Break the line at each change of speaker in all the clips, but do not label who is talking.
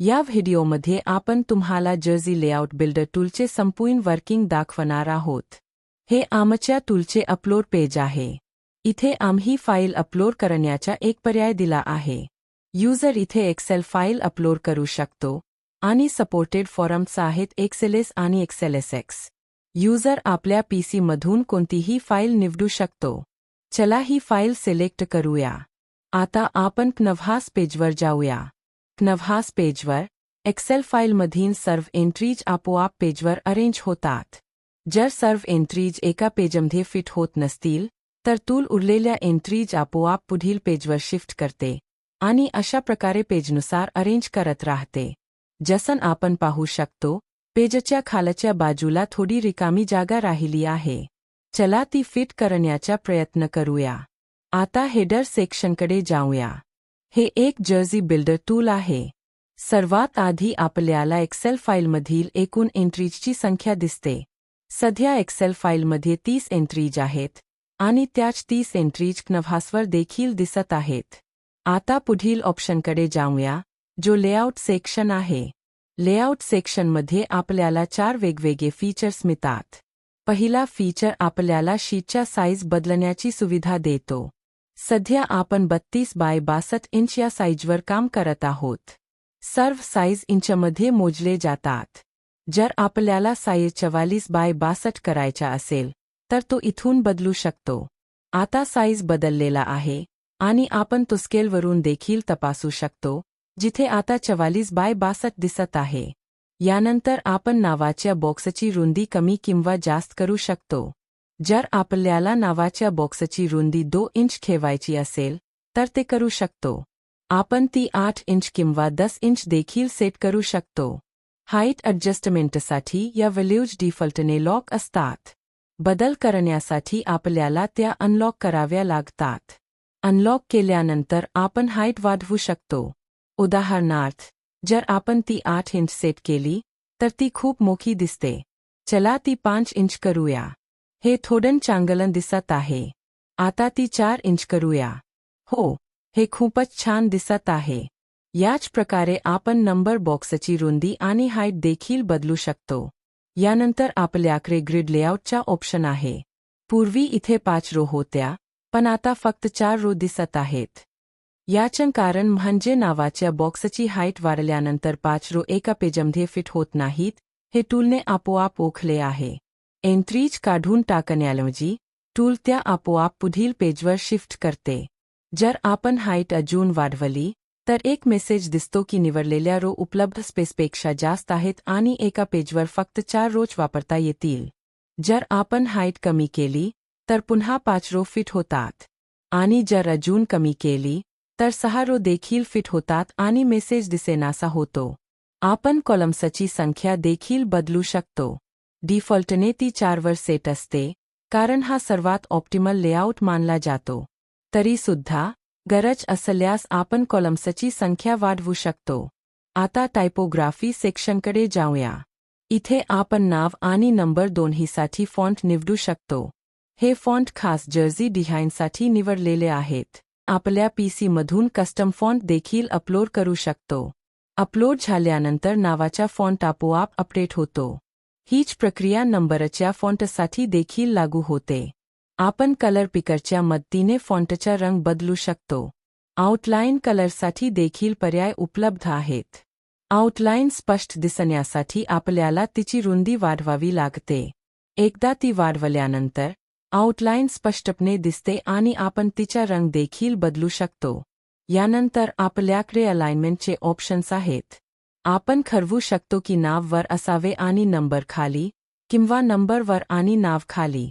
या व्हिडिओमध्ये आपण तुम्हाला जर्सी लेआउट बिल्डर टूलचे संपूर्ण वर्किंग दाखवणार आहोत। हे आमच्या टूलचे अपलोड पेज आहे। इथे आम्ही फाईल अपलोड करण्याचा एक पर्याय दिला आहे। यूजर इथे एक्सेल फाईल अपलोड करू शकतो आणि सपोर्टेड फॉर्मॅट्स आहेत एक्सएलएस आणि एक्सएलएसएक्स। यूजर आपल्या पीसी मधून कोणतीही फाईल निवडू शकतो। चला ही फाईल सिलेक्ट करूया। आता आपण कनव्हास पेजवर जाऊया। कनव्हास पेजवर एक्सेल फाईलमधील सर्व एंट्रीज आपोआप पेजवर अरेंज होतात। जर सर्व एंट्रीज एका पेजमध्ये फिट होत नसतील तर टूल उरलेल्या एंट्रीज आपोआप पुढील पेजवर शिफ्ट करते आणि अशा प्रकारे पेजनुसार अरेंज करत राहते। जसं आपण पाहू शकतो, पेजच्या खालच्या बाजूला थोडी रिकामी जागा राहिली आहे। चला ती फिट करण्याचा प्रयत्न करूया। आता हेडर सेक्शनकडे जाऊया। हे एक जर्सी बिल्डर टूल आहे। सर्वात आधी आपल्याला एक्सेल फाईलमधील एकूण एंट्रीजची संख्या दिसते। सध्या एक्सेल फाईलमध्ये 30 एंट्रीज आहेत आणि त्याच 30 एंट्रीज कनव्हासवर देखील दिसत आहेत। आता पुढील ऑप्शनकडे जाऊया, जो लेआउट सेक्शन आहे। लेआउट सेक्शनमध्ये आपल्याला 4 वेगवेगळे फीचर्स मिळतात। पहिला फीचर आपल्याला शीटच्या साईज बदलण्याची सुविधा देतो। सध्या आपण 32 बाय 62 इंच या साईजवर काम करत आहोत। सर्व साईज इंचमध्ये मोजले जातात। जर आपल्याला साईज 44 बाय 62 करायचा असेल तर तो इथून बदलू शकतो। आता साईज बदललेला आहे आणि आपण तो स्केलवरून देखील तपासू शकतो, जिथे आता 44 बाय 62 दिसत आहे। यानंतर आपण नावाच्या बॉक्सची रुंदी कमी किंवा जास्त करू शकतो। जर आपल्याला नावाच्या बॉक्सची रुंदी 2 इंच ठेवायची असेल तर ते करू शकतो। आपण ती 8 इंच किंवा 10 इंच देखील सेट करू शकतो। हाईट ॲडजस्टमेंटसाठी या व्हॅल्यूज डिफॉल्टने लॉक असतात। बदल करण्यासाठी आपल्याला त्या अनलॉक कराव्या लागतात। अनलॉक केल्यानंतर आपण हाईट वाढवू शकतो। उदाहरणार्थ, जर आपण ती 8 इंच सेट केली तर ती खूप मोठी दिसते। चला ती 5 इंच करूया। हे थोडं चांगलं दिसत आहे। आता ती 4 इंच करूया। हो, हे खूपच छान दिसत आहे। याच प्रकारे आपण नंबर बॉक्सची रुंदी आणि हाईट देखील बदलू शकतो। यानंतर आपल्याकडे ग्रिड लेआउटचा ऑप्शन आहे। पूर्वी इथे 5 रो होत्या, पण आता फक्त 4 रो दिसत आहेत। याचं कारण म्हणजे नावाच्या बॉक्सची हाईट वाढल्यानंतर 5 रो एका पेजमध्ये फिट होत नाहीत, हे टूलने आपोआप ओळखले आहे। एंट्रीज काढून टाकण्याऐवजी टूल त्या आपोआप पुढील पेजवर शिफ्ट करते। जर आपण हाईट अजून वाढवली तर एक मेसेज दिसतो की निवडलेल्या रो उपलब्ध स्पेसपेक्षा जास्त आहेत आणि एका पेजवर फक्त 4 रोज वापरता येतील। जर आपण हाईट कमी केली तर पुन्हा 5 रो फिट होतात आणि जर अजून कमी केली तर 6 रो देखील फिट होतात आणि मेसेज दिसेनासा होतो। आपण कॉलम्सची संख्या देखील बदलू शकतो। डिफॉल्टने ती 4 वर सेट असते, कारण हा सर्वात ऑप्टिमल लेआउट मानला जातो। तरीसुद्धा गरज असल्यास आपण कॉलम्सची संख्या वाढवू शकतो। आता टायपोग्राफी सेक्शनकडे जाऊया। इथे आपण नाव आणि नंबर दोन्हीसाठी फॉन्ट निवडू शकतो। हे फॉन्ट खास जर्सी डिझाईनसाठी निवडलेले आहेत। आपल्या पीसी मधून कस्टम फॉन्ट देखील अपलोड करू शकतो। अपलोड झाल्यानंतर नावाचा फॉन्ट आपोआप अपडेट होतो। हीच प्रक्रिया नंबरच्या फॉन्टसाठी देखील लागू होते। आपण कलर पिकरच्या मदतीने फॉन्टचा रंग बदलू शकतो। आउटलाईन कलरसाठी देखील पर्याय उपलब्ध आहेत। आउटलाईन स्पष्ट दिसण्यासाठी आपल्याला तिची रुंदी वाढवावी लागते। एकदा ती वाढवल्यानंतर आउटलाईन स्पष्टपणे दिसते आणि आपण तिचा रंग देखील बदलू शकतो। यानंतर आपल्याकडे अलाइनमेंटचे ऑप्शन्स आहेत। आपण ठरवू शकतो की नाव वर असावे आणि नंबर खाली, किंवा नंबर वर आणि नाव खाली।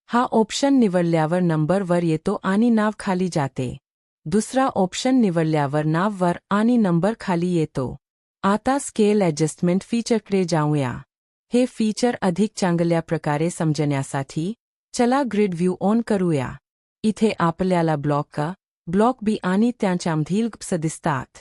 हा ऑप्शन निवडल्यावर नंबर वर येतो आणि नाव खाली जाते। दुसरा ऑप्शन निवडल्यावर नाव वर आणि नंबर खाली येतो। आता स्केल ॲडजस्टमेंट फीचरकडे जाऊया। हे फीचर अधिक चांगल्या प्रकारे समजण्यासाठी चला ग्रिड व्ह्यू ऑन करूया। इथे आपल्याला ब्लॉक A, ब्लॉक B आणि त्यांच्यामधील गॅप्स दिसतात।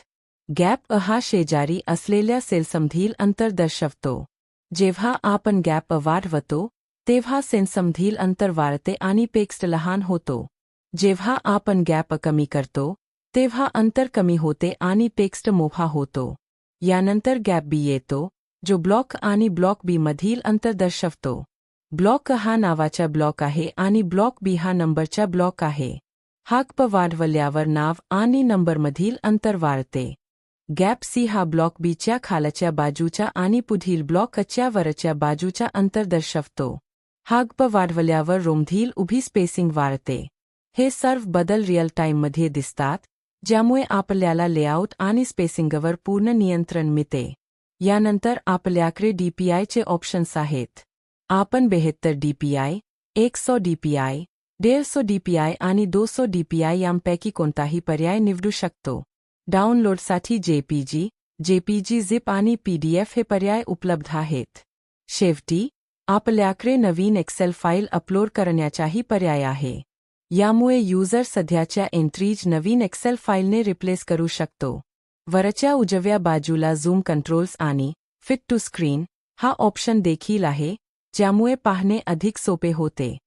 गॅप हा शेजारी असलेल्या सेल्समधील अंतर दर्शवतो। जेव्हा आपण गॅप वाढवतो तेव्हा सेल्समधील अंतर वाढते आणि टेक्स्ट लहान होतो। जेव्हा आपण गॅप कमी करतो तेव्हा अंतर कमी होते आणि टेक्स्ट मोठा होतो। यानंतर गॅप बी येतो, जो ब्लॉक आणि ब्लॉक बी मधील अंतर दर्शवतो. ब्लॉक A हा नावाचा ब्लॉक आहे आणि ब्लॉक बी हा नंबरचा ब्लॉक आहे. हाक वाढवल्यावर नाव आणि नंबरमधील अंतर वाढते. गॅप सी हा ब्लॉक बीच्या खालच्या बाजूचा आणि पुढील ब्लॉक च्या वरच्या बाजूचा अंतर दर्शवतो. हाक वाढवल्यावर रोमधील उभी स्पेसिंग वाढते. हे सर्व बदल रिअल टाईममध्ये दिसतात, ज्यामुळे आपल्याला लेआउट आणि स्पेसिंगवर पूर्ण नियंत्रण मिळते. यानंतर आपल्याकडे डीपीआयचे ऑप्शन्स आहेत. आपण 72 डीपीआय, 100 डीपीआय, 150 डीपीआय आणि 200 डीपीआय यांपैकी कोणताही पर्याय निवडू शकतो. डाउनलोडसाठी जेपीजी, झिप आणि पीडीएफ हे पर्याय उपलब्ध आहेत. शेवटी, आपल्याकडे नवीन एक्सेल फाईल अपलोड करण्याचाही पर्याय आहे. यामुळे युजर सध्याच्या एंट्रीज नवीन एक्सेल फाईलने रिप्लेस करू शकतो. वरच्या उजव्या बाजूला झूम कंट्रोल्स आणि फिट टू स्क्रीन हा ऑप्शन देखील आहे, ज्यामुळे पाहणे अधिक सोपे होते.